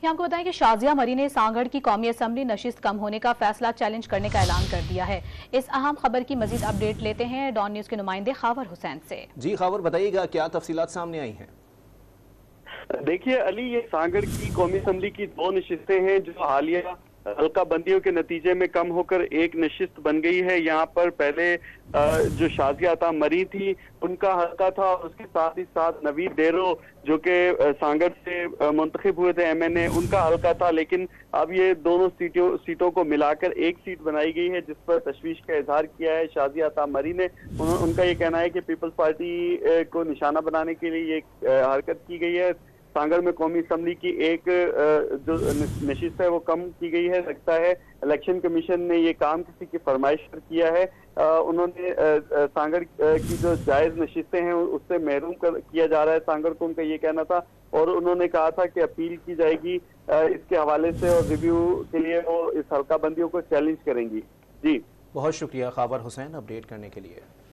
یہ آپ کو بتائیں کہ شازیہ مری نے سانگڑ کی قومی اسمبلی نشست کم ہونے کا فیصلہ چیلنج کرنے کا اعلان کر دیا ہے۔ اس اہم خبر کی مزید اپڈیٹ لیتے ہیں ڈان نیوز کے نمائندے خاور حسین سے۔ جی خاور، بتائیے گا کیا تفصیلات سامنے آئی ہیں؟ دیکھیے علی، یہ سانگڑ کی قومی اسمبلی کی 2 نشستیں ہیں جو حالیہ حلقہ بندیوں کے نتیجے میں کم ہو کر ایک نشست بن گئی ہے۔ یہاں پر پہلے جو شازیہ عطا مری تھی ان کا حلقہ تھا، اور اس کے ساتھ ہی ساتھ نوید ڈیرو جو کہ سانگڑ سے منتخب ہوئے تھے MNA، ان کا حلقہ تھا، لیکن اب یہ دونوں سیٹوں کو ملا کر ایک سیٹ بنائی گئی ہے، جس پر تشویش کا اظہار کیا ہے شازیہ عطا مری نے۔ ان کا یہ کہنا ہے کہ پیپلز پارٹی کو نشانہ بنانے کے لیے یہ حرکت کی گئی ہے۔ سانگڑ میں قومی اسمبلی کی ایک جو نشست ہے وہ کم کی گئی ہے۔ لگتا ہے الیکشن کمیشن نے یہ کام کسی کی فرمائش پر کیا ہے۔ انہوں نے سانگڑ کی جو جائز نشستیں ہیں اس سے محروم کیا جا رہا ہے سانگڑ کو، ان کا یہ کہنا تھا، اور انہوں نے کہا تھا کہ اپیل کی جائے گی اس کے حوالے سے، اور ریویو کے لیے وہ اس حلقہ بندیوں کو چیلنج کریں گی۔ جی بہت شکریہ خاور حسین اپڈیٹ کرنے کے لیے۔